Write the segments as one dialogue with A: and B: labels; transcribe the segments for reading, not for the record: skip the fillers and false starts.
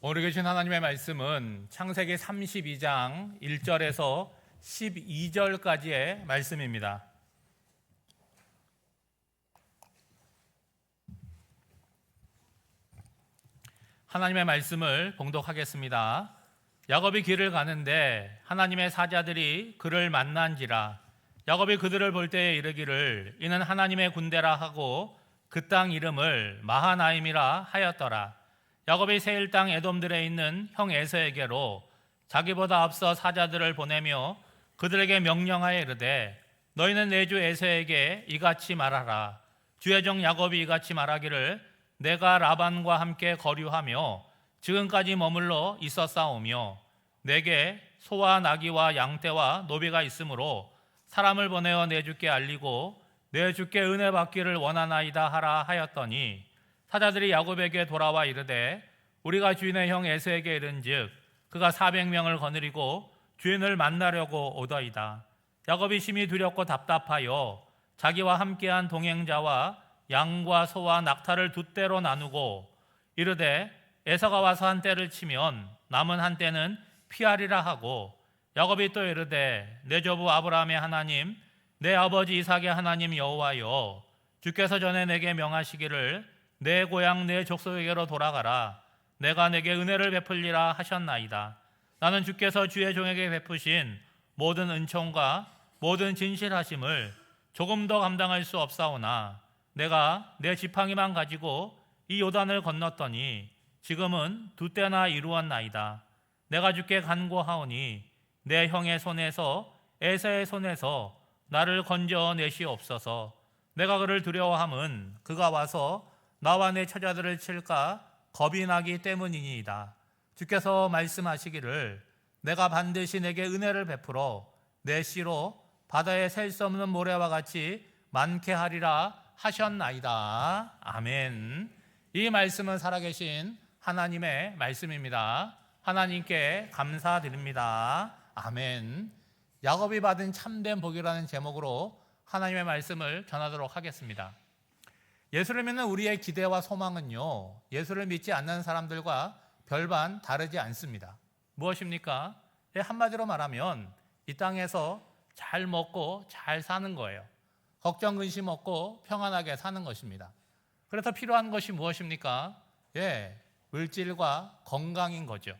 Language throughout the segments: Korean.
A: 오늘 계신 하나님의 말씀은 창세기 32장 1절에서 12절까지의 말씀입니다. 하나님의 말씀을 봉독하겠습니다. 야곱이 길을 가는데 하나님의 사자들이 그를 만난지라. 야곱이 그들을 볼 때에 이르기를 이는 하나님의 군대라 하고 그 땅 이름을 마하나임이라 하였더라. 야곱이 세일 땅 에돔들에 있는 형 에서에게로 자기보다 앞서 사자들을 보내며 그들에게 명령하여 이르되 너희는 내 주 에서에게 이같이 말하라. 주의 종 야곱이 이같이 말하기를 내가 라반과 함께 거류하며 지금까지 머물러 있었사오며 내게 소와 나귀와 양떼와 노비가 있으므로 사람을 보내어 내 주께 알리고 내 주께 은혜 받기를 원하나이다 하라 하였더니 사자들이 야곱에게 돌아와 이르되 우리가 주인의 형 에서에게 이른즉 그가 400명을 거느리고 주인을 만나려고 오더이다. 야곱이 심히 두렵고 답답하여 자기와 함께한 동행자와 양과 소와 낙타를 두 떼로 나누고 이르되 에서가 와서 한 떼를 치면 남은 한 떼는 피하리라 하고 야곱이 또 이르되 내 조부 아브라함의 하나님 내 아버지 이삭의 하나님 여호와여 주께서 전에 내게 명하시기를 내 고향 내 족속에게로 돌아가라. 내가 내게 은혜를 베풀리라 하셨나이다. 나는 주께서 주의 종에게 베푸신 모든 은총과 모든 진실하심을 조금 더 감당할 수 없사오나 내가 내 지팡이만 가지고 이 요단을 건넜더니 지금은 두 때나 이루었나이다. 내가 주께 간구하오니 내 형의 손에서 에서의 손에서 나를 건져내시옵소서. 내가 그를 두려워함은 그가 와서 나와 내 처자들을 칠까 겁이 나기 때문이니이다. 주께서 말씀하시기를 내가 반드시 내게 은혜를 베풀어 내 씨로 바다에 셀 수 없는 모래와 같이 많게 하리라 하셨나이다. 아멘. 이 말씀은 살아계신 하나님의 말씀입니다. 하나님께 감사드립니다. 아멘. 야곱이 받은 참된 복이라는 제목으로 하나님의 말씀을 전하도록 하겠습니다. 예수를 믿는 우리의 기대와 소망은요, 예수를 믿지 않는 사람들과 별반 다르지 않습니다. 무엇입니까? 한마디로 말하면 이 땅에서 잘 먹고 잘 사는 거예요. 걱정 근심 없고 평안하게 사는 것입니다. 그래서 필요한 것이 무엇입니까? 물질과 건강인 거죠.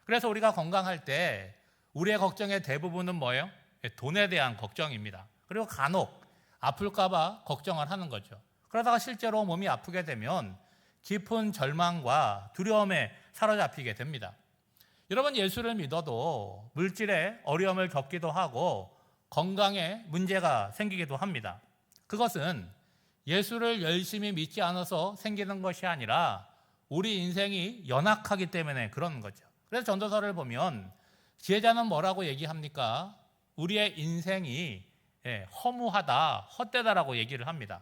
A: 그래서 우리가 건강할 때 우리의 걱정의 대부분은 뭐예요? 돈에 대한 걱정입니다. 그리고 간혹 아플까 봐 걱정을 하는 거죠. 그러다가 실제로 몸이 아프게 되면 깊은 절망과 두려움에 사로잡히게 됩니다. 여러분, 예수를 믿어도 물질에 어려움을 겪기도 하고 건강에 문제가 생기기도 합니다. 그것은 예수를 열심히 믿지 않아서 생기는 것이 아니라 우리 인생이 연약하기 때문에 그런 거죠. 그래서 전도서를 보면 지혜자는 뭐라고 얘기합니까? 우리의 인생이 허무하다, 헛되다라고 얘기를 합니다.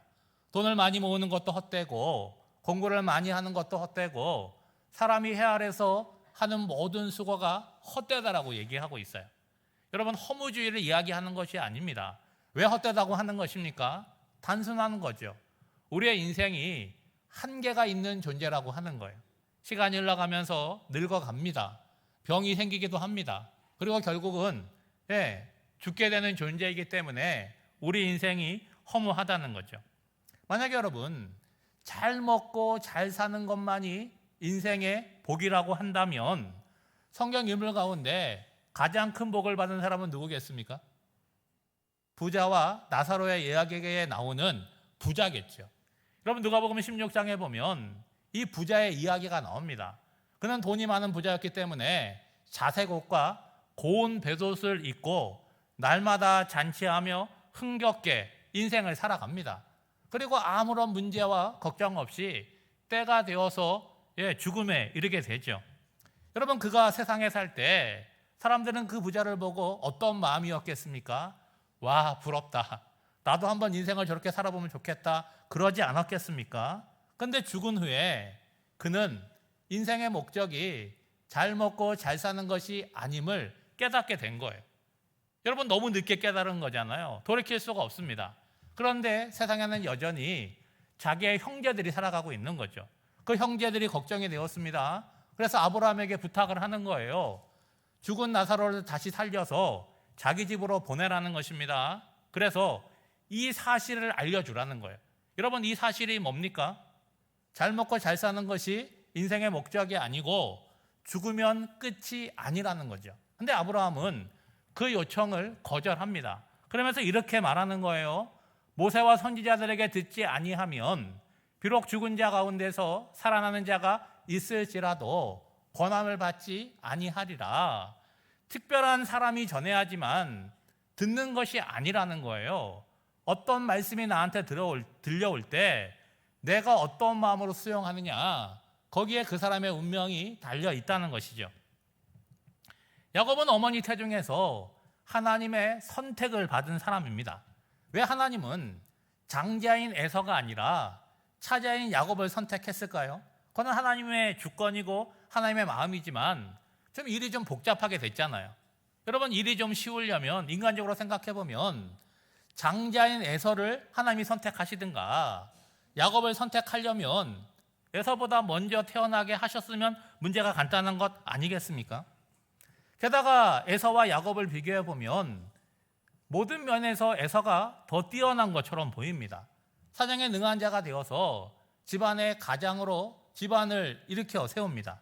A: 돈을 많이 모으는 것도 헛되고 공부를 많이 하는 것도 헛되고 사람이 헤아려서 하는 모든 수고가 헛되다라고 얘기하고 있어요. 여러분, 허무주의를 이야기하는 것이 아닙니다. 왜 헛되다고 하는 것입니까? 단순한 거죠. 우리의 인생이 한계가 있는 존재라고 하는 거예요. 시간이 흘러가면서 늙어갑니다. 병이 생기기도 합니다. 그리고 결국은 죽게 되는 존재이기 때문에 우리 인생이 허무하다는 거죠. 만약에 여러분 잘 먹고 잘 사는 것만이 인생의 복이라고 한다면 성경 인물 가운데 가장 큰 복을 받은 사람은 누구겠습니까? 부자와 나사로의 이야기에 나오는 부자겠죠. 여러분, 누가복음 16장에 보면 이 부자의 이야기가 나옵니다. 그는 돈이 많은 부자였기 때문에 자색 옷과 고운 배옷을 입고 날마다 잔치하며 흥겹게 인생을 살아갑니다. 그리고 아무런 문제와 걱정 없이 때가 되어서 죽음에 이르게 되죠. 여러분, 그가 세상에 살 때 사람들은 그 부자를 보고 어떤 마음이었겠습니까? 와, 부럽다. 나도 한번 인생을 저렇게 살아보면 좋겠다. 그러지 않았겠습니까? 근데 죽은 후에 그는 인생의 목적이 잘 먹고 잘 사는 것이 아님을 깨닫게 된 거예요. 여러분, 너무 늦게 깨달은 거잖아요. 돌이킬 수가 없습니다. 그런데 세상에는 여전히 자기의 형제들이 살아가고 있는 거죠. 그 형제들이 걱정이 되었습니다. 그래서 아브라함에게 부탁을 하는 거예요. 죽은 나사로를 다시 살려서 자기 집으로 보내라는 것입니다. 그래서 이 사실을 알려주라는 거예요. 여러분, 이 사실이 뭡니까? 잘 먹고 잘 사는 것이 인생의 목적이 아니고 죽으면 끝이 아니라는 거죠. 근데 아브라함은 그 요청을 거절합니다. 그러면서 이렇게 말하는 거예요. 모세와 선지자들에게 듣지 아니하면 비록 죽은 자 가운데서 살아나는 자가 있을지라도 권함을 받지 아니하리라. 특별한 사람이 전해야지만 듣는 것이 아니라는 거예요. 어떤 말씀이 나한테 들려올 때 내가 어떤 마음으로 수용하느냐, 거기에 그 사람의 운명이 달려 있다는 것이죠. 야곱은 어머니 태중에서 하나님의 선택을 받은 사람입니다. 왜 하나님은 장자인 에서가 아니라 차자인 야곱을 선택했을까요? 그건 하나님의 주권이고 하나님의 마음이지만 좀 일이 좀 복잡하게 됐잖아요. 여러분, 일이 좀 쉬우려면 인간적으로 생각해 보면 장자인 에서를 하나님이 선택하시든가 야곱을 선택하려면 에서보다 먼저 태어나게 하셨으면 문제가 간단한 것 아니겠습니까? 게다가 에서와 야곱을 비교해 보면 모든 면에서 에서가 더 뛰어난 것처럼 보입니다. 사냥에 능한 자가 되어서 집안의 가장으로 집안을 일으켜 세웁니다.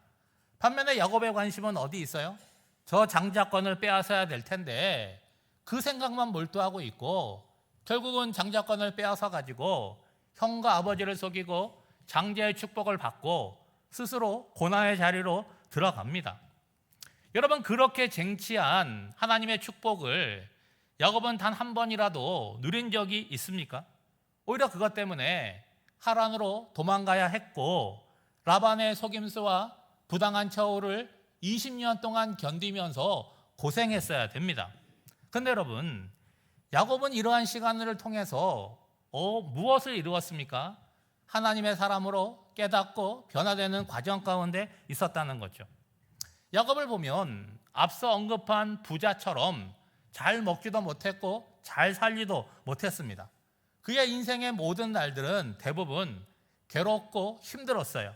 A: 반면에 야곱의 관심은 어디 있어요? 저 장자권을 빼앗아야 될 텐데 그 생각만 몰두하고 있고 결국은 장자권을 빼앗아 가지고 형과 아버지를 속이고 장자의 축복을 받고 스스로 고난의 자리로 들어갑니다. 여러분, 그렇게 쟁취한 하나님의 축복을 야곱은 단 한 번이라도 누린 적이 있습니까? 오히려 그것 때문에 하란으로 도망가야 했고 라반의 속임수와 부당한 처우를 20년 동안 견디면서 고생했어야 됩니다. 그런데 여러분, 야곱은 이러한 시간을 통해서 무엇을 이루었습니까? 하나님의 사람으로 깨닫고 변화되는 과정 가운데 있었다는 거죠. 야곱을 보면 앞서 언급한 부자처럼 잘 먹지도 못했고 잘 살지도 못했습니다. 그의 인생의 모든 날들은 대부분 괴롭고 힘들었어요.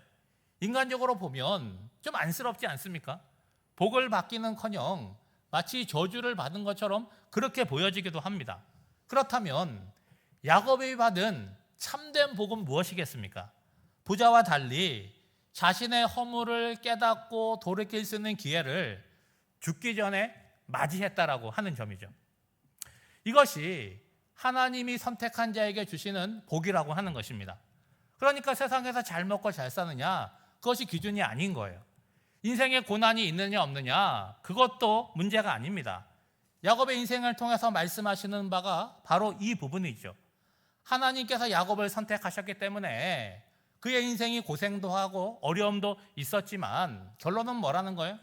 A: 인간적으로 보면 좀 안쓰럽지 않습니까? 복을 받기는커녕 마치 저주를 받은 것처럼 그렇게 보여지기도 합니다. 그렇다면 야곱이 받은 참된 복은 무엇이겠습니까? 부자와 달리 자신의 허물을 깨닫고 돌이킬 수 있는 기회를 죽기 전에 맞이했다라고 하는 점이죠. 이것이 하나님이 선택한 자에게 주시는 복이라고 하는 것입니다. 그러니까 세상에서 잘 먹고 잘 사느냐, 그것이 기준이 아닌 거예요. 인생에 고난이 있느냐 없느냐, 그것도 문제가 아닙니다. 야곱의 인생을 통해서 말씀하시는 바가 바로 이 부분이죠. 하나님께서 야곱을 선택하셨기 때문에 그의 인생이 고생도 하고 어려움도 있었지만 결론은 뭐라는 거예요?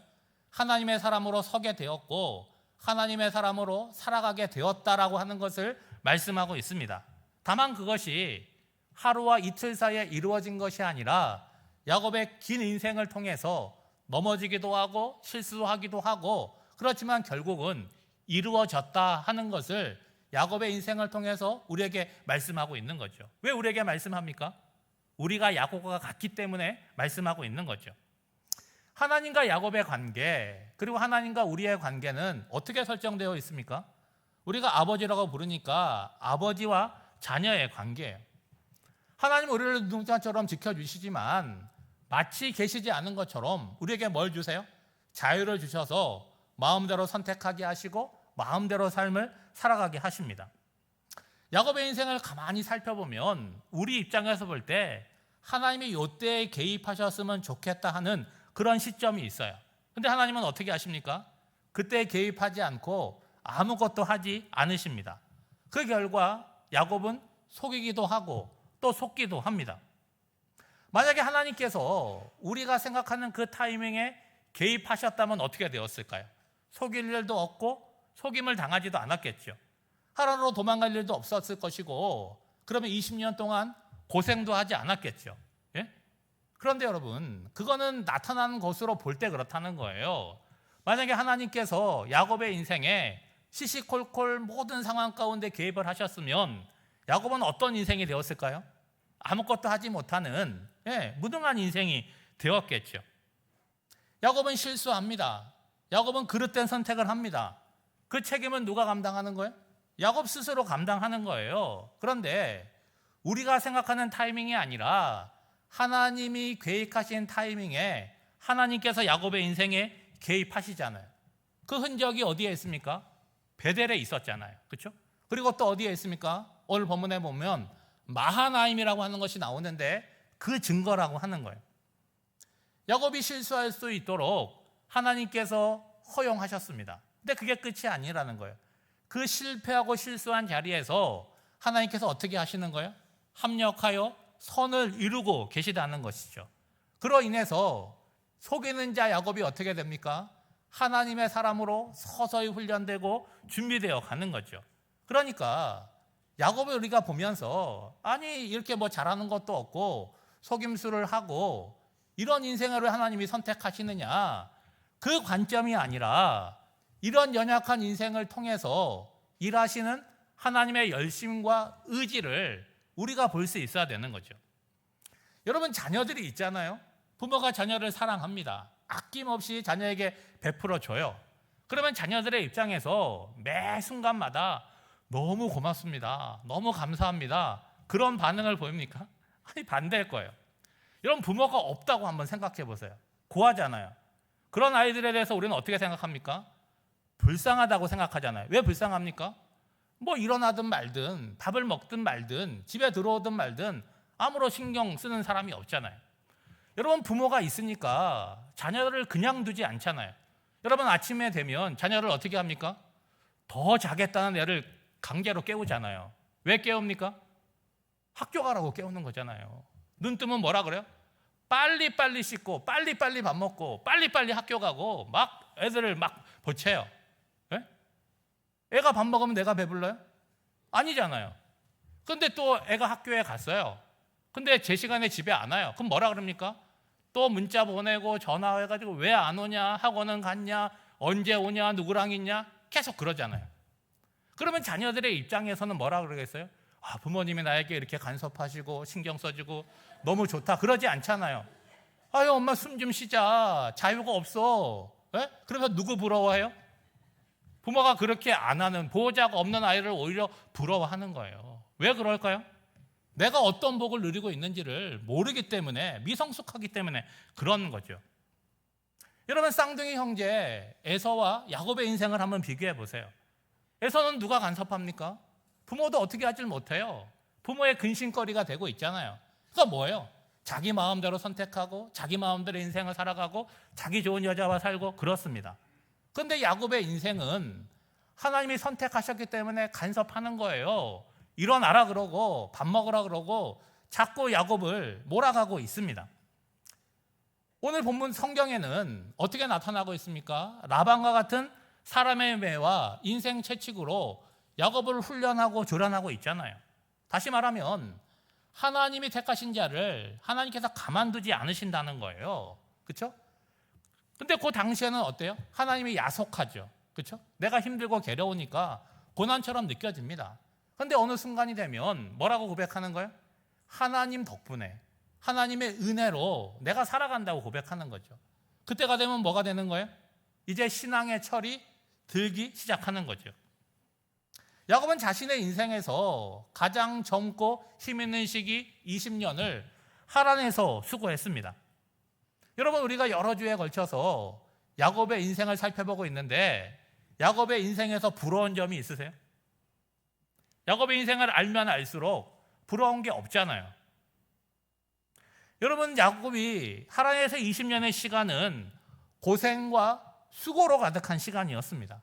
A: 하나님의 사람으로 서게 되었고 하나님의 사람으로 살아가게 되었다라고 하는 것을 말씀하고 있습니다. 다만 그것이 하루와 이틀 사이에 이루어진 것이 아니라 야곱의 긴 인생을 통해서 넘어지기도 하고 실수도 하기도 하고 그렇지만 결국은 이루어졌다 하는 것을 야곱의 인생을 통해서 우리에게 말씀하고 있는 거죠. 왜 우리에게 말씀합니까? 우리가 야곱과 같기 때문에 말씀하고 있는 거죠. 하나님과 야곱의 관계, 그리고 하나님과 우리의 관계는 어떻게 설정되어 있습니까? 우리가 아버지라고 부르니까 아버지와 자녀의 관계예요. 하나님 우리를 눈동자처럼 지켜주시지만 마치 계시지 않은 것처럼 우리에게 뭘 주세요? 자유를 주셔서 마음대로 선택하게 하시고 마음대로 삶을 살아가게 하십니다. 야곱의 인생을 가만히 살펴보면 우리 입장에서 볼 때 하나님이 이때에 개입하셨으면 좋겠다 하는 그런 시점이 있어요. 근데 하나님은 어떻게 하십니까? 그때 개입하지 않고 아무것도 하지 않으십니다. 그 결과 야곱은 속이기도 하고 또 속기도 합니다. 만약에 하나님께서 우리가 생각하는 그 타이밍에 개입하셨다면 어떻게 되었을까요? 속일 일도 없고 속임을 당하지도 않았겠죠. 하란으로 도망갈 일도 없었을 것이고 그러면 20년 동안 고생도 하지 않았겠죠. 예? 그런데 여러분, 그거는 나타나는 것으로 볼 때 그렇다는 거예요. 만약에 하나님께서 야곱의 인생에 시시콜콜 모든 상황 가운데 개입을 하셨으면 야곱은 어떤 인생이 되었을까요? 아무것도 하지 못하는 무능한 인생이 되었겠죠. 야곱은 실수합니다. 야곱은 그릇된 선택을 합니다. 그 책임은 누가 감당하는 거예요? 야곱 스스로 감당하는 거예요. 그런데 우리가 생각하는 타이밍이 아니라 하나님이 계획하신 타이밍에 하나님께서 야곱의 인생에 개입하시잖아요. 그 흔적이 어디에 있습니까? 베델에 있었잖아요. 그렇죠? 그리고 또 어디에 있습니까? 오늘 본문에 보면 마하나임이라고 하는 것이 나오는데 그 증거라고 하는 거예요. 야곱이 실수할 수 있도록 하나님께서 허용하셨습니다. 근데 그게 끝이 아니라는 거예요. 그 실패하고 실수한 자리에서 하나님께서 어떻게 하시는 거예요? 합력하여 선을 이루고 계시다는 것이죠. 그로 인해서 속이는 자 야곱이 어떻게 됩니까? 하나님의 사람으로 서서히 훈련되고 준비되어 가는 거죠. 그러니까 야곱을 우리가 보면서 아니 이렇게 뭐 잘하는 것도 없고 속임수를 하고 이런 인생을 하나님이 선택하시느냐, 그 관점이 아니라 이런 연약한 인생을 통해서 일하시는 하나님의 열심과 의지를 우리가 볼 수 있어야 되는 거죠. 여러분, 자녀들이 있잖아요. 부모가 자녀를 사랑합니다. 아낌없이 자녀에게 베풀어 줘요. 그러면 자녀들의 입장에서 매 순간마다 너무 고맙습니다, 너무 감사합니다, 그런 반응을 보입니까? 아니, 반대일 거예요. 여러분, 부모가 없다고 한번 생각해 보세요. 고하잖아요. 그런 아이들에 대해서 우리는 어떻게 생각합니까? 불쌍하다고 생각하잖아요. 왜 불쌍합니까? 뭐 일어나든 말든 밥을 먹든 말든 집에 들어오든 말든 아무런 신경 쓰는 사람이 없잖아요. 여러분, 부모가 있으니까 자녀를 그냥 두지 않잖아요. 여러분, 아침에 되면 자녀를 어떻게 합니까? 더 자겠다는 애를 강제로 깨우잖아요. 왜 깨웁니까? 학교 가라고 깨우는 거잖아요. 눈 뜨면 뭐라 그래요? 빨리빨리 씻고 빨리빨리 밥 먹고 빨리빨리 학교 가고 막 애들을 막 보채요. 예? 애가 밥 먹으면 내가 배불러요? 아니잖아요. 근데 또 애가 학교에 갔어요. 근데 제 시간에 집에 안 와요. 그럼 뭐라 그럽니까? 또 문자 보내고 전화해가지고 왜 안 오냐, 학원은 갔냐, 언제 오냐, 누구랑 있냐, 계속 그러잖아요. 그러면 자녀들의 입장에서는 뭐라 그러겠어요? 아, 부모님이 나에게 이렇게 간섭하시고 신경 써주고 너무 좋다, 그러지 않잖아요. 아유, 엄마 숨 좀 쉬자, 자유가 없어. 예? 그러면 누구 부러워해요? 부모가 그렇게 안 하는, 보호자가 없는 아이를 오히려 부러워하는 거예요. 왜 그럴까요? 내가 어떤 복을 누리고 있는지를 모르기 때문에, 미성숙하기 때문에 그런 거죠. 여러분, 쌍둥이 형제 에서와 야곱의 인생을 한번 비교해 보세요. 에서는 누가 간섭합니까? 부모도 어떻게 하질 못해요. 부모의 근심거리가 되고 있잖아요. 그러니까 뭐예요? 자기 마음대로 선택하고 자기 마음대로 인생을 살아가고 자기 좋은 여자와 살고 그렇습니다. 그런데 야곱의 인생은 하나님이 선택하셨기 때문에 간섭하는 거예요. 일어나라 그러고 밥 먹으라 그러고 자꾸 야곱을 몰아가고 있습니다. 오늘 본문 성경에는 어떻게 나타나고 있습니까? 라반과 같은 사람의 매와 인생 채찍으로 야곱을 훈련하고 조련하고 있잖아요. 다시 말하면 하나님이 택하신 자를 하나님께서 가만두지 않으신다는 거예요. 그렇죠? 근데 그 당시에는 어때요? 하나님이 야속하죠. 그렇죠? 내가 힘들고 괴로우니까 고난처럼 느껴집니다. 그런데 어느 순간이 되면 뭐라고 고백하는 거예요? 하나님 덕분에, 하나님의 은혜로 내가 살아간다고 고백하는 거죠. 그때가 되면 뭐가 되는 거예요? 이제 신앙의 철이 들기 시작하는 거죠. 야곱은 자신의 인생에서 가장 젊고 힘 있는 시기 20년을 하란에서 수고했습니다. 여러분, 우리가 여러 주에 걸쳐서 야곱의 인생을 살펴보고 있는데 야곱의 인생에서 부러운 점이 있으세요? 야곱의 인생을 알면 알수록 부러운 게 없잖아요. 여러분, 야곱이 하란에서 20년의 시간은 고생과 수고로 가득한 시간이었습니다.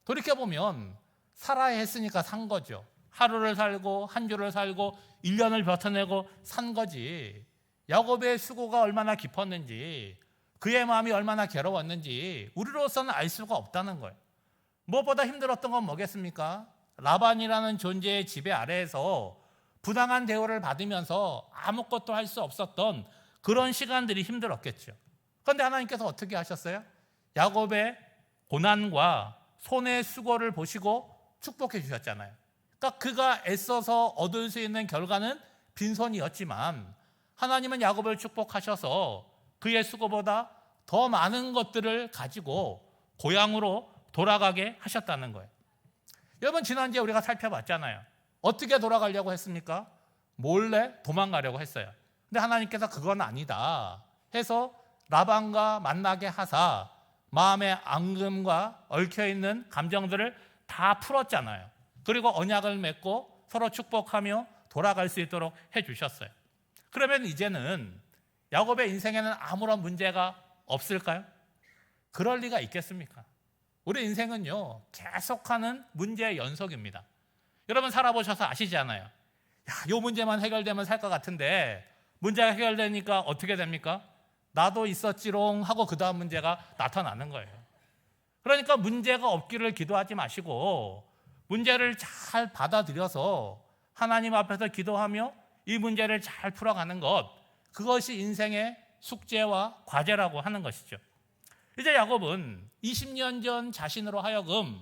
A: 돌이켜보면 살아야 했으니까 산 거죠. 하루를 살고 한 주를 살고 1년을 버텨내고 산 거지. 야곱의 수고가 얼마나 깊었는지, 그의 마음이 얼마나 괴로웠는지 우리로서는 알 수가 없다는 거예요. 무엇보다 힘들었던 건 뭐겠습니까? 라반이라는 존재의 지배 아래에서 부당한 대우를 받으면서 아무것도 할 수 없었던 그런 시간들이 힘들었겠죠. 그런데 하나님께서 어떻게 하셨어요? 야곱의 고난과 손의 수고를 보시고 축복해 주셨잖아요. 그러니까 그가 애써서 얻을 수 있는 결과는 빈손이었지만 하나님은 야곱을 축복하셔서 그의 수고보다 더 많은 것들을 가지고 고향으로 돌아가게 하셨다는 거예요. 여러분, 지난주에 우리가 살펴봤잖아요. 어떻게 돌아가려고 했습니까? 몰래 도망가려고 했어요. 근데 하나님께서 그건 아니다 해서 라반과 만나게 하사 마음의 앙금과 얽혀있는 감정들을 다 풀었잖아요. 그리고 언약을 맺고 서로 축복하며 돌아갈 수 있도록 해주셨어요. 그러면 이제는 야곱의 인생에는 아무런 문제가 없을까요? 그럴 리가 있겠습니까? 우리 인생은요, 계속하는 문제의 연속입니다. 여러분 살아보셔서 아시잖아요. 야, 이 문제만 해결되면 살 것 같은데 문제가 해결되니까 어떻게 됩니까? 나도 있었지롱 하고 그 다음 문제가 나타나는 거예요. 그러니까 문제가 없기를 기도하지 마시고 문제를 잘 받아들여서 하나님 앞에서 기도하며 이 문제를 잘 풀어가는 것, 그것이 인생의 숙제와 과제라고 하는 것이죠. 이제 야곱은 20년 전 자신으로 하여금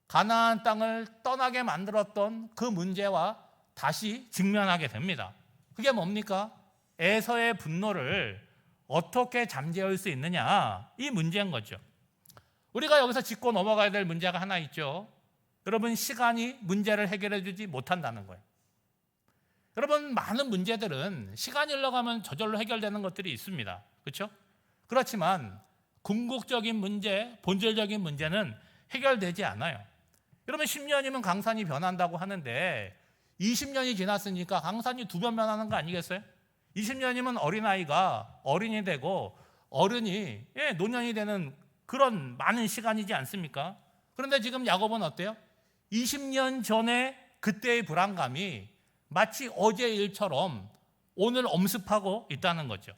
A: 가나안 땅을 떠나게 만들었던 그 문제와 다시 직면하게 됩니다. 그게 뭡니까? 에서의 분노를 어떻게 잠재울 수 있느냐, 이 문제인 거죠. 우리가 여기서 짚고 넘어가야 될 문제가 하나 있죠. 여러분, 시간이 문제를 해결해 주지 못한다는 거예요. 여러분, 많은 문제들은 시간이 흘러가면 저절로 해결되는 것들이 있습니다. 그렇죠? 그렇지만 궁극적인 문제, 본질적인 문제는 해결되지 않아요. 여러분, 10년이면 강산이 변한다고 하는데 20년이 지났으니까 강산이 2번 변하는 거 아니겠어요? 20년이면 어린아이가 어린이 되고 어른이 노년이 되는 그런 많은 시간이지 않습니까? 그런데 지금 야곱은 어때요? 20년 전에 그때의 불안감이 마치 어제 일처럼 오늘 엄습하고 있다는 거죠.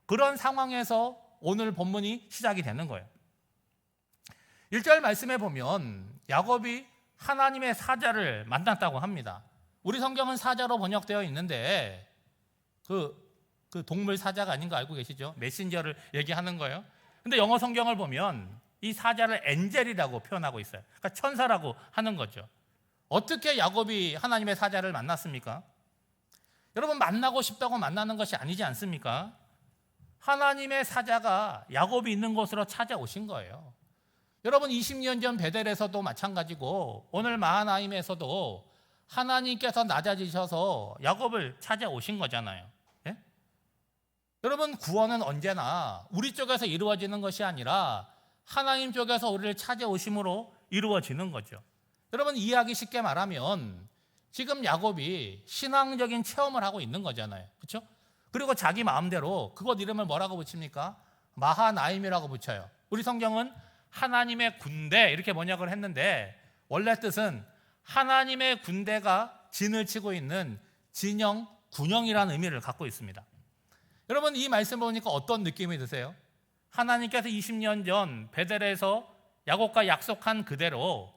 A: 그런 상황에서 오늘 본문이 시작이 되는 거예요. 1절 말씀에 보면 야곱이 하나님의 사자를 만났다고 합니다. 우리 성경은 사자로 번역되어 있는데 그 동물 사자가 아닌 거 알고 계시죠? 메신저를 얘기하는 거예요. 근데 영어 성경을 보면 이 사자를 엔젤이라고 표현하고 있어요. 그러니까 천사라고 하는 거죠. 어떻게 야곱이 하나님의 사자를 만났습니까? 여러분, 만나고 싶다고 만나는 것이 아니지 않습니까? 하나님의 사자가 야곱이 있는 곳으로 찾아오신 거예요. 여러분, 20년 전 베델에서도 마찬가지고 오늘 마하나임에서도 하나님께서 낮아지셔서 야곱을 찾아오신 거잖아요. 예? 여러분, 구원은 언제나 우리 쪽에서 이루어지는 것이 아니라 하나님 쪽에서 우리를 찾아오심으로 이루어지는 거죠. 여러분, 이해하기 쉽게 말하면 지금 야곱이 신앙적인 체험을 하고 있는 거잖아요. 그렇죠? 그리고 자기 마음대로 그곳 이름을 뭐라고 붙입니까? 마하나임이라고 붙여요. 우리 성경은 하나님의 군대 이렇게 번역을 했는데 원래 뜻은 하나님의 군대가 진을 치고 있는 진영, 군영이라는 의미를 갖고 있습니다. 여러분, 이 말씀 보니까 어떤 느낌이 드세요? 하나님께서 20년 전 베델에서 야곱과 약속한 그대로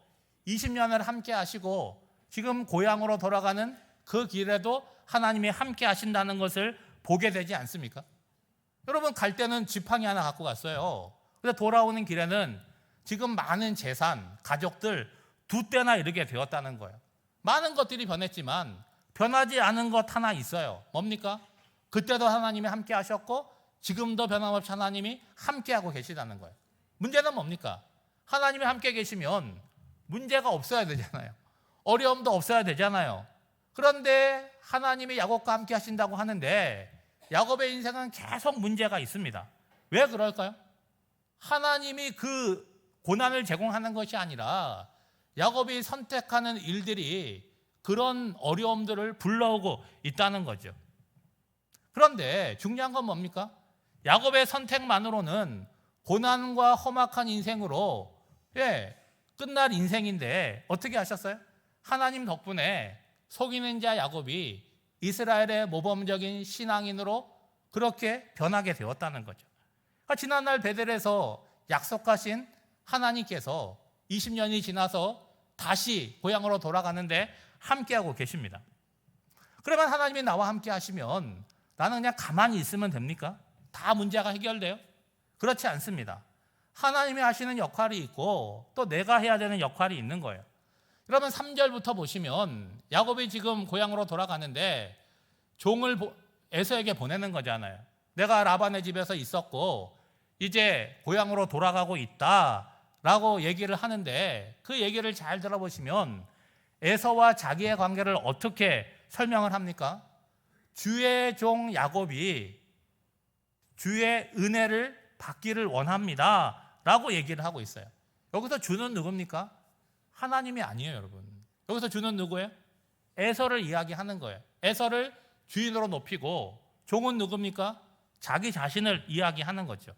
A: 20년을 함께 하시고 지금 고향으로 돌아가는 그 길에도 하나님이 함께 하신다는 것을 보게 되지 않습니까? 여러분, 갈 때는 지팡이 하나 갖고 갔어요. 근데 돌아오는 길에는 지금 많은 재산, 가족들 2대나 이르게 되었다는 거예요. 많은 것들이 변했지만 변하지 않은 것 하나 있어요. 뭡니까? 그때도 하나님이 함께 하셨고 지금도 변함없이 하나님이 함께하고 계시다는 거예요. 문제는 뭡니까? 하나님이 함께 계시면 문제가 없어야 되잖아요. 어려움도 없어야 되잖아요. 그런데 하나님이 야곱과 함께 하신다고 하는데 야곱의 인생은 계속 문제가 있습니다. 왜 그럴까요? 하나님이 그 고난을 제공하는 것이 아니라 야곱이 선택하는 일들이 그런 어려움들을 불러오고 있다는 거죠. 그런데 중요한 건 뭡니까? 야곱의 선택만으로는 고난과 험악한 인생으로 끝날 인생인데 어떻게 하셨어요? 하나님 덕분에 속이는 자 야곱이 이스라엘의 모범적인 신앙인으로 그렇게 변하게 되었다는 거죠. 그러니까 지난날 베델에서 약속하신 하나님께서 20년이 지나서 다시 고향으로 돌아가는데 함께하고 계십니다. 그러면 하나님이 나와 함께 하시면 나는 그냥 가만히 있으면 됩니까? 다 문제가 해결돼요? 그렇지 않습니다. 하나님이 하시는 역할이 있고 또 내가 해야 되는 역할이 있는 거예요. 여러분, 3절부터 보시면 야곱이 지금 고향으로 돌아가는데 종을 에서에게 보내는 거잖아요. 내가 라반의 집에서 있었고 이제 고향으로 돌아가고 있다라고 얘기를 하는데, 그 얘기를 잘 들어보시면 에서와 자기의 관계를 어떻게 설명을 합니까? 주의 종 야곱이 주의 은혜를 받기를 원합니다 라고 얘기를 하고 있어요. 여기서 주는 누굽니까? 하나님이 아니에요, 여러분. 여기서 주는 누구예요? 에서를 이야기하는 거예요. 에서를 주인으로 높이고, 종은 누굽니까? 자기 자신을 이야기하는 거죠.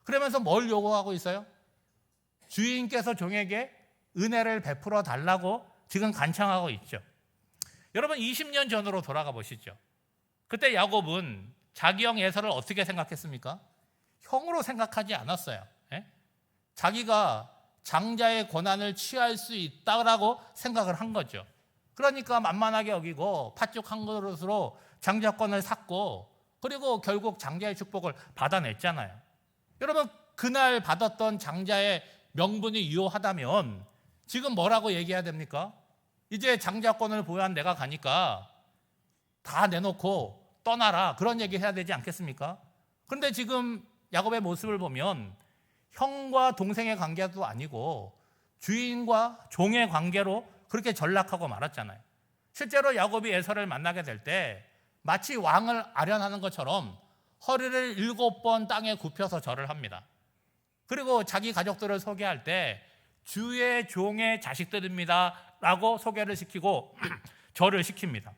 A: 그러면서 뭘 요구하고 있어요? 주인께서 종에게 은혜를 베풀어 달라고 지금 간청하고 있죠. 여러분, 20년 전으로 돌아가 보시죠. 그때 야곱은 자기 형 에서를 어떻게 생각했습니까? 형으로 생각하지 않았어요. 자기가 장자의 권한을 취할 수 있다라고 생각을 한 거죠. 그러니까 만만하게 여기고 팥죽 한 그릇으로 장자권을 샀고, 그리고 결국 장자의 축복을 받아냈잖아요. 여러분, 그날 받았던 장자의 명분이 유효하다면 지금 뭐라고 얘기해야 됩니까? 이제 장자권을 보유한 내가 가니까 다 내놓고 떠나라, 그런 얘기 해야 되지 않겠습니까? 그런데 지금 야곱의 모습을 보면 형과 동생의 관계도 아니고 주인과 종의 관계로 그렇게 전락하고 말았잖아요. 실제로 야곱이 에서를 만나게 될 때 마치 왕을 아련하는 것처럼 허리를 7번 땅에 굽혀서 절을 합니다. 그리고 자기 가족들을 소개할 때 주의 종의 자식들입니다 라고 소개를 시키고 절을 시킵니다.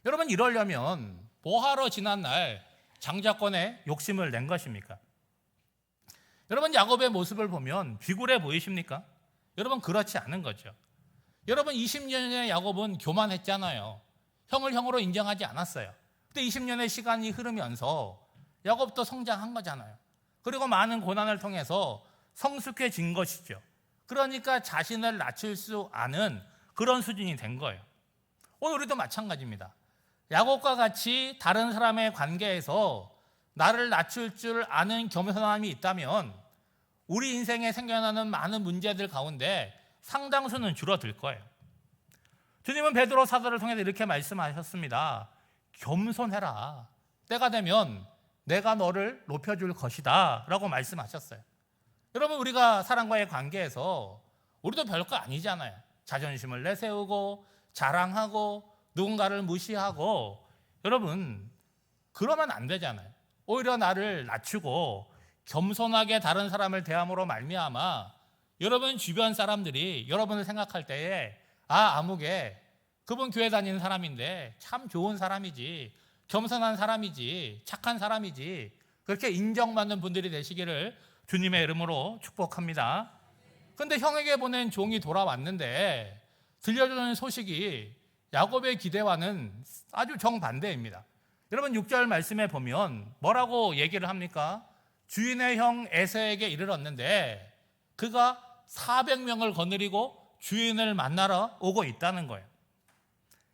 A: 여러분, 이러려면 뭐하러 지난날 장자권에 욕심을 낸 것입니까? 여러분, 야곱의 모습을 보면 비굴해 보이십니까? 여러분, 그렇지 않은 거죠. 여러분, 20년의 야곱은 교만했잖아요. 형을 형으로 인정하지 않았어요. 근데 20년의 시간이 흐르면서 야곱도 성장한 거잖아요. 그리고 많은 고난을 통해서 성숙해진 것이죠. 그러니까 자신을 낮출 수 아는 그런 수준이 된 거예요. 오늘 우리도 마찬가지입니다. 야곱과 같이 다른 사람의 관계에서 나를 낮출 줄 아는 겸손함이 있다면 우리 인생에 생겨나는 많은 문제들 가운데 상당수는 줄어들 거예요. 주님은 베드로 사도를 통해서 이렇게 말씀하셨습니다. 겸손해라. 때가 되면 내가 너를 높여줄 것이다 라고 말씀하셨어요. 여러분, 우리가 사람과의 관계에서 우리도 별거 아니잖아요. 자존심을 내세우고 자랑하고 누군가를 무시하고, 여러분, 그러면 안 되잖아요. 오히려 나를 낮추고 겸손하게 다른 사람을 대함으로 말미암아 여러분 주변 사람들이 여러분을 생각할 때에 아무개 그분 교회 다니는 사람인데 참 좋은 사람이지, 겸손한 사람이지, 착한 사람이지, 그렇게 인정받는 분들이 되시기를 주님의 이름으로 축복합니다. 그런데 형에게 보낸 종이 돌아왔는데 들려주는 소식이 야곱의 기대와는 아주 정반대입니다. 여러분, 6절 말씀에 보면 뭐라고 얘기를 합니까? 주인의 형 에서에게 이르렀는데 그가 400명을 거느리고 주인을 만나러 오고 있다는 거예요.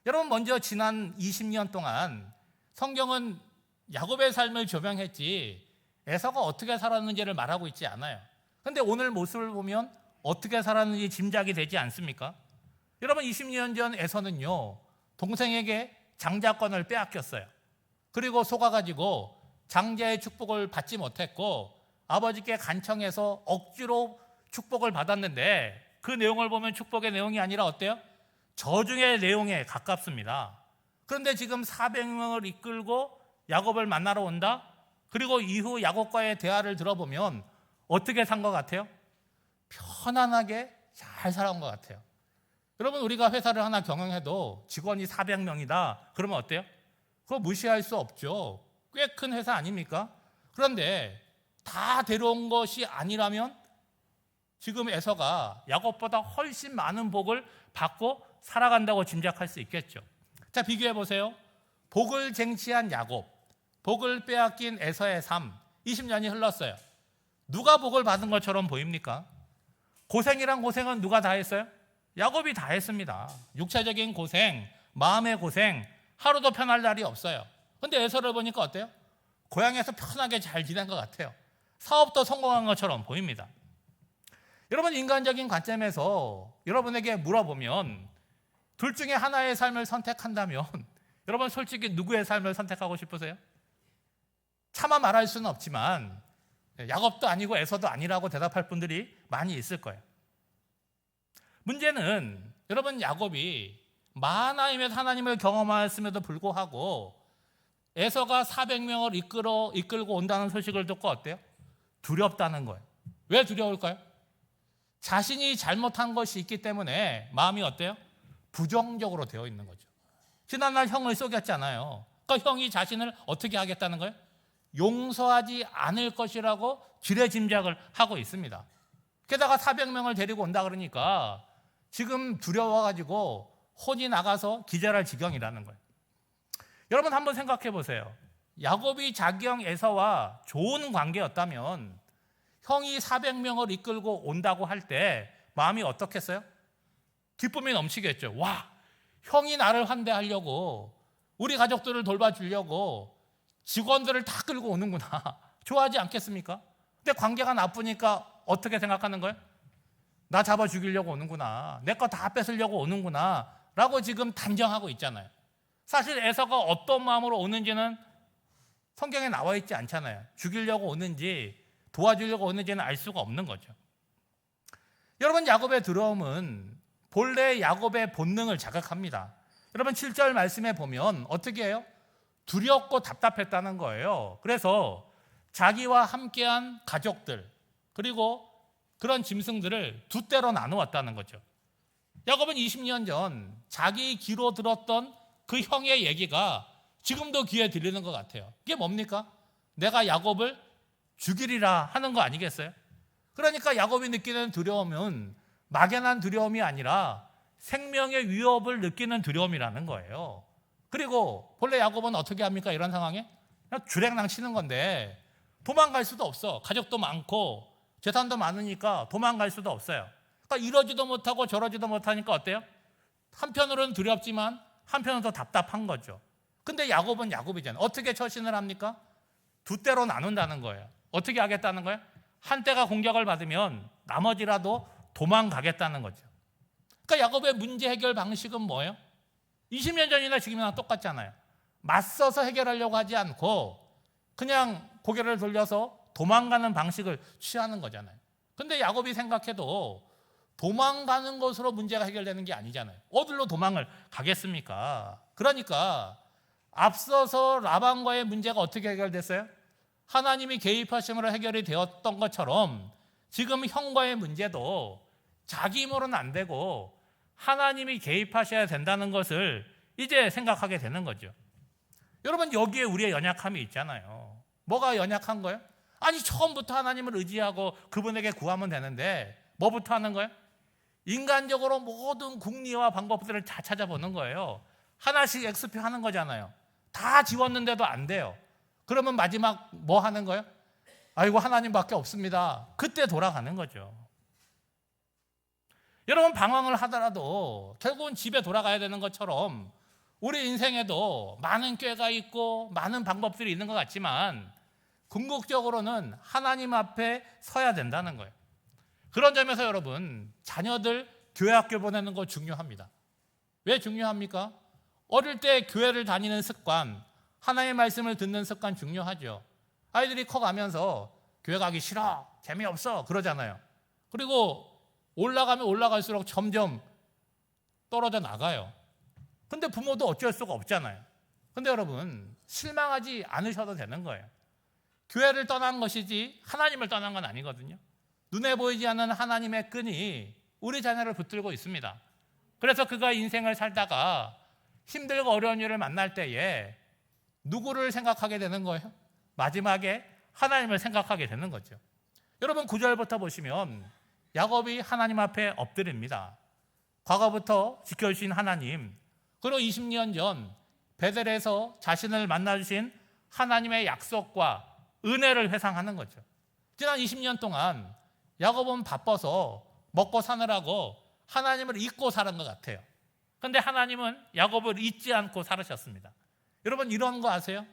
A: 여러분, 먼저 지난 20년 동안 성경은 야곱의 삶을 조명했지 에서가 어떻게 살았는지를 말하고 있지 않아요. 그런데 오늘 모습을 보면 어떻게 살았는지 짐작이 되지 않습니까? 여러분, 20년 전 에서는요, 동생에게 장자권을 빼앗겼어요. 그리고 속아가지고 장자의 축복을 받지 못했고 아버지께 간청해서 억지로 축복을 받았는데 그 내용을 보면 축복의 내용이 아니라 어때요? 저주의 내용에 가깝습니다. 그런데 지금 400명을 이끌고 야곱을 만나러 온다? 그리고 이후 야곱과의 대화를 들어보면 어떻게 산 것 같아요? 편안하게 잘 살아온 것 같아요. 여러분, 우리가 회사를 하나 경영해도 직원이 400명이다 그러면 어때요? 그거 무시할 수 없죠. 꽤 큰 회사 아닙니까? 그런데 다 데려온 것이 아니라면 지금 에서가 야곱보다 훨씬 많은 복을 받고 살아간다고 짐작할 수 있겠죠. 자, 비교해 보세요. 복을 쟁취한 야곱, 복을 빼앗긴 에서의 삶, 20년이 흘렀어요. 누가 복을 받은 것처럼 보입니까? 고생이란 고생은 누가 다 했어요? 야곱이 다 했습니다. 육체적인 고생, 마음의 고생, 하루도 편할 날이 없어요. 근데 에서를 보니까 어때요? 고향에서 편하게 잘 지낸 것 같아요. 사업도 성공한 것처럼 보입니다. 여러분, 인간적인 관점에서 여러분에게 물어보면 둘 중에 하나의 삶을 선택한다면 여러분 솔직히 누구의 삶을 선택하고 싶으세요? 차마 말할 수는 없지만 야곱도 아니고 에서도 아니라고 대답할 분들이 많이 있을 거예요. 문제는 여러분, 야곱이 마하나임에서 하나님을 경험하였음에도 불구하고 에서가 400명을 이끌고 온다는 소식을 듣고 어때요? 두렵다는 거예요. 왜 두려울까요? 자신이 잘못한 것이 있기 때문에 마음이 어때요? 부정적으로 되어 있는 거죠. 지난날 형을 속였잖아요. 그러니까 형이 자신을 어떻게 하겠다는 거예요? 용서하지 않을 것이라고 지레짐작을 하고 있습니다. 게다가 400명을 데리고 온다 그러니까 지금 두려워가지고 혼이 나가서 기절할 지경이라는 거예요. 여러분 한번 생각해 보세요. 야곱이 자기 형 에서와 좋은 관계였다면 형이 400명을 이끌고 온다고 할 때 마음이 어떻겠어요? 기쁨이 넘치겠죠. 와, 형이 나를 환대하려고, 우리 가족들을 돌봐주려고 직원들을 다 끌고 오는구나. 좋아하지 않겠습니까? 근데 관계가 나쁘니까 어떻게 생각하는 거예요? 나 잡아 죽이려고 오는구나, 내 거 다 뺏으려고 오는구나 라고 지금 단정하고 있잖아요. 사실 에서가 어떤 마음으로 오는지는 성경에 나와 있지 않잖아요. 죽이려고 오는지 도와주려고 오는지는 알 수가 없는 거죠. 여러분, 야곱의 두려움은 본래 야곱의 본능을 자극합니다. 여러분 7절 말씀에 보면 어떻게 해요? 두렵고 답답했다는 거예요. 그래서 자기와 함께한 가족들 그리고 그런 짐승들을 두 떼로 나누었다는 거죠. 야곱은 20년 전 자기 귀로 들었던 그 형의 얘기가 지금도 귀에 들리는 것 같아요. 이게 뭡니까? 내가 야곱을 죽이리라 하는 거 아니겠어요? 그러니까 야곱이 느끼는 두려움은 막연한 두려움이 아니라 생명의 위협을 느끼는 두려움이라는 거예요. 그리고 본래 야곱은 어떻게 합니까? 이런 상황에 그냥 주랭랑 치는 건데 도망갈 수도 없어. 가족도 많고 재산도 많으니까 도망갈 수도 없어요. 그러니까 이러지도 못하고 저러지도 못하니까 어때요? 한편으로는 두렵지만 한편으로는 더 답답한 거죠. 근데 야곱은 야곱이잖아요. 어떻게 처신을 합니까? 두 떼로 나눈다는 거예요. 어떻게 하겠다는 거예요? 한 떼가 공격을 받으면 나머지라도 도망가겠다는 거죠. 그러니까 야곱의 문제 해결 방식은 뭐예요? 20년 전이나 지금이나 똑같잖아요. 맞서서 해결하려고 하지 않고 그냥 고개를 돌려서 도망가는 방식을 취하는 거잖아요. 근데 야곱이 생각해도 도망가는 것으로 문제가 해결되는 게 아니잖아요. 어디로 도망을 가겠습니까? 그러니까 앞서서 라반과의 문제가 어떻게 해결됐어요? 하나님이 개입하심으로 해결이 되었던 것처럼 지금 형과의 문제도 자기 힘으로는 안 되고 하나님이 개입하셔야 된다는 것을 이제 생각하게 되는 거죠. 여러분, 여기에 우리의 연약함이 있잖아요. 뭐가 연약한 거예요? 아니, 처음부터 하나님을 의지하고 그분에게 구하면 되는데 뭐부터 하는 거예요? 인간적으로 모든 궁리와 방법들을 다 찾아보는 거예요. 하나씩 엑스표 하는 거잖아요. 다 지웠는데도 안 돼요. 그러면 마지막 뭐 하는 거예요? 아이고, 하나님밖에 없습니다. 그때 돌아가는 거죠. 여러분, 방황을 하더라도 결국은 집에 돌아가야 되는 것처럼 우리 인생에도 많은 꾀가 있고 많은 방법들이 있는 것 같지만 궁극적으로는 하나님 앞에 서야 된다는 거예요. 그런 점에서 여러분, 자녀들 교회 학교 보내는 거 중요합니다. 왜 중요합니까? 어릴 때 교회를 다니는 습관, 하나님의 말씀을 듣는 습관 중요하죠. 아이들이 커가면서 교회 가기 싫어, 재미없어 그러잖아요. 그리고 올라가면 올라갈수록 점점 떨어져 나가요. 근데 부모도 어쩔 수가 없잖아요. 근데 여러분, 실망하지 않으셔도 되는 거예요. 교회를 떠난 것이지 하나님을 떠난 건 아니거든요. 눈에 보이지 않는 하나님의 끈이 우리 자녀를 붙들고 있습니다. 그래서 그가 인생을 살다가 힘들고 어려운 일을 만날 때에 누구를 생각하게 되는 거예요? 마지막에 하나님을 생각하게 되는 거죠. 여러분 9절부터 보시면 야곱이 하나님 앞에 엎드립니다. 과거부터 지켜주신 하나님, 그리고 20년 전 베델에서 자신을 만나주신 하나님의 약속과 은혜를 회상하는 거죠. 지난 20년 동안 야곱은 바빠서 먹고 사느라고 하나님을 잊고 사는 것 같아요. 그런데 하나님은 야곱을 잊지 않고 살으셨습니다. 여러분 이런 거 아세요?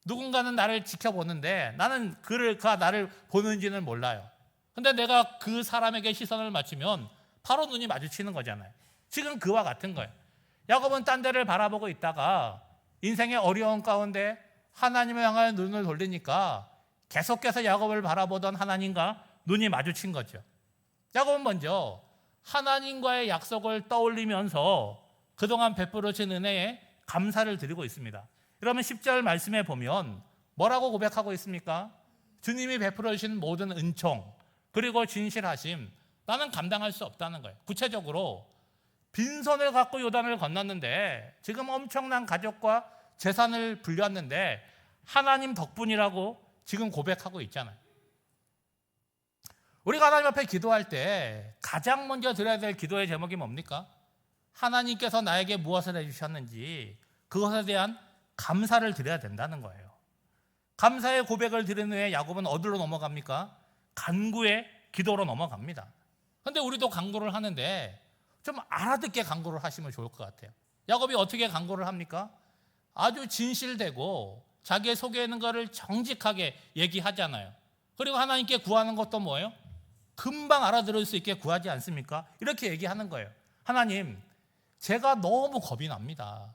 A: 누군가는 나를 지켜보는데 나는 그가 나를 보는지는 몰라요. 근데 내가 그 사람에게 시선을 맞추면 바로 눈이 마주치는 거잖아요. 지금 그와 같은 거예요. 야곱은 딴 데를 바라보고 있다가 인생의 어려운 가운데 하나님을 향하여 눈을 돌리니까 계속해서 야곱을 바라보던 하나님과 눈이 마주친 거죠. 야곱은 먼저 하나님과의 약속을 떠올리면서 그동안 베풀어진 은혜에 감사를 드리고 있습니다. 그러면 10절 말씀에 보면 뭐라고 고백하고 있습니까? 주님이 베풀어 주신 모든 은총 그리고 진실하심, 나는 감당할 수 없다는 거예요. 구체적으로 빈손을 갖고 요단을 건넜는데 지금 엄청난 가족과 재산을 불렸는데 하나님 덕분이라고 지금 고백하고 있잖아요. 우리가 하나님 앞에 기도할 때 가장 먼저 드려야 될 기도의 제목이 뭡니까? 하나님께서 나에게 무엇을 해주셨는지 그것에 대한 감사를 드려야 된다는 거예요. 감사의 고백을 드린 후에 야곱은 어디로 넘어갑니까? 간구의 기도로 넘어갑니다. 그런데 우리도 간구를 하는데 좀 알아듣게 간구를 하시면 좋을 것 같아요. 야곱이 어떻게 간구를 합니까? 아주 진실되고 자기의 속에 있는 것을 정직하게 얘기하잖아요. 그리고 하나님께 구하는 것도 뭐예요? 금방 알아들을 수 있게 구하지 않습니까? 이렇게 얘기하는 거예요. 하나님, 제가 너무 겁이 납니다.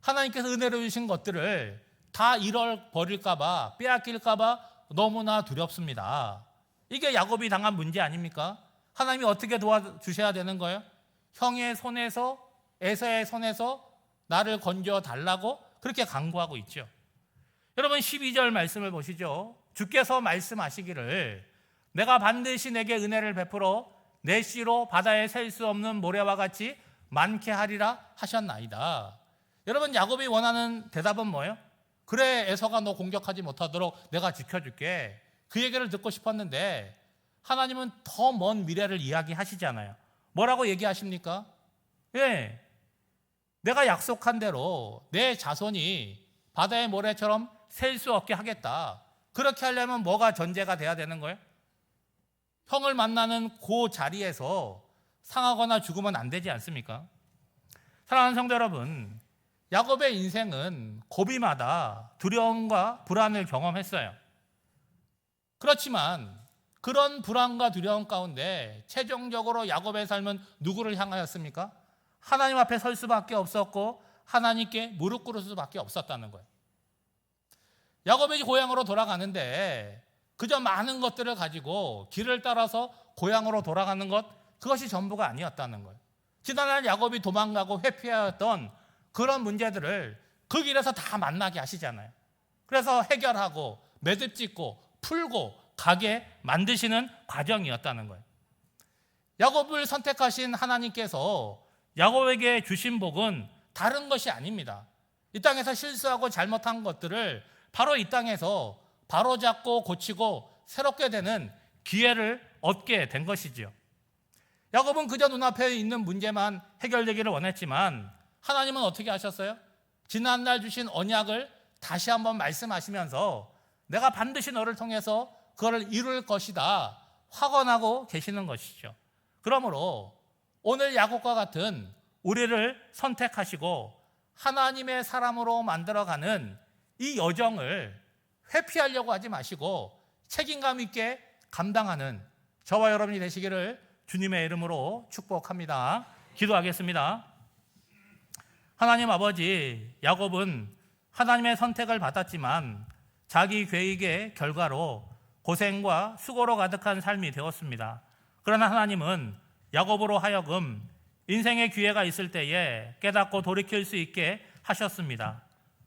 A: 하나님께서 은혜로 주신 것들을 다 잃어버릴까 봐, 빼앗길까 봐 너무나 두렵습니다. 이게 야곱이 당한 문제 아닙니까? 하나님이 어떻게 도와주셔야 되는 거예요? 형의 손에서, 에서의 손에서 나를 건져달라고 그렇게 간구하고 있죠. 여러분 12절 말씀을 보시죠. 주께서 말씀하시기를 내가 반드시 내게 은혜를 베풀어 내 씨로 바다에 셀 수 없는 모래와 같이 많게 하리라 하셨나이다. 여러분 야곱이 원하는 대답은 뭐예요? 그래, 에서가 너 공격하지 못하도록 내가 지켜줄게. 그 얘기를 듣고 싶었는데 하나님은 더 먼 미래를 이야기하시잖아요. 뭐라고 얘기하십니까? 예, 내가 약속한 대로 내 자손이 바다의 모래처럼 셀 수 없게 하겠다. 그렇게 하려면 뭐가 전제가 돼야 되는 거예요? 형을 만나는 그 자리에서 상하거나 죽으면 안 되지 않습니까? 사랑하는 성도 여러분, 야곱의 인생은 고비마다 두려움과 불안을 경험했어요. 그렇지만 그런 불안과 두려움 가운데 최종적으로 야곱의 삶은 누구를 향하였습니까? 하나님 앞에 설 수밖에 없었고 하나님께 무릎 꿇을 수밖에 없었다는 거예요. 야곱이 고향으로 돌아가는데 그저 많은 것들을 가지고 길을 따라서 고향으로 돌아가는 것, 그것이 전부가 아니었다는 거예요. 지난날 야곱이 도망가고 회피하였던 그런 문제들을 그 길에서 다 만나게 하시잖아요. 그래서 해결하고 매듭 짓고 풀고 가게 만드시는 과정이었다는 거예요. 야곱을 선택하신 하나님께서 야곱에게 주신 복은 다른 것이 아닙니다. 이 땅에서 실수하고 잘못한 것들을 바로 이 땅에서 바로잡고 고치고 새롭게 되는 기회를 얻게 된 것이지요. 야곱은 그저 눈앞에 있는 문제만 해결되기를 원했지만 하나님은 어떻게 하셨어요? 지난날 주신 언약을 다시 한번 말씀하시면서 내가 반드시 너를 통해서 그걸 이룰 것이다 확언하고 계시는 것이죠. 그러므로 오늘 야곱과 같은 우리를 선택하시고 하나님의 사람으로 만들어가는 이 여정을 회피하려고 하지 마시고 책임감 있게 감당하는 저와 여러분이 되시기를 주님의 이름으로 축복합니다. 기도하겠습니다. 하나님 아버지, 야곱은 하나님의 선택을 받았지만 자기 계획의 결과로 고생과 수고로 가득한 삶이 되었습니다. 그러나 하나님은 야곱으로 하여금 인생의 기회가 있을 때에 깨닫고 돌이킬 수 있게 하셨습니다.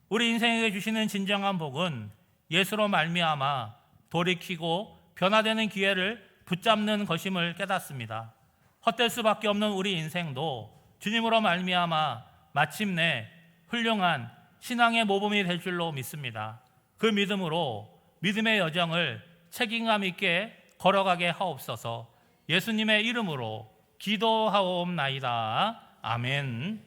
A: 우리 인생에게 주시는 진정한 복은 예수로 말미암아 돌이키고 변화되는 기회를 붙잡는 것임을 깨닫습니다. 헛될 수밖에 없는 우리 인생도 주님으로 말미암아 마침내 훌륭한 신앙의 모범이 될 줄로 믿습니다. 그 믿음으로 믿음의 여정을 책임감 있게 걸어가게 하옵소서. 예수님의 이름으로 기도하옵나이다. 아멘.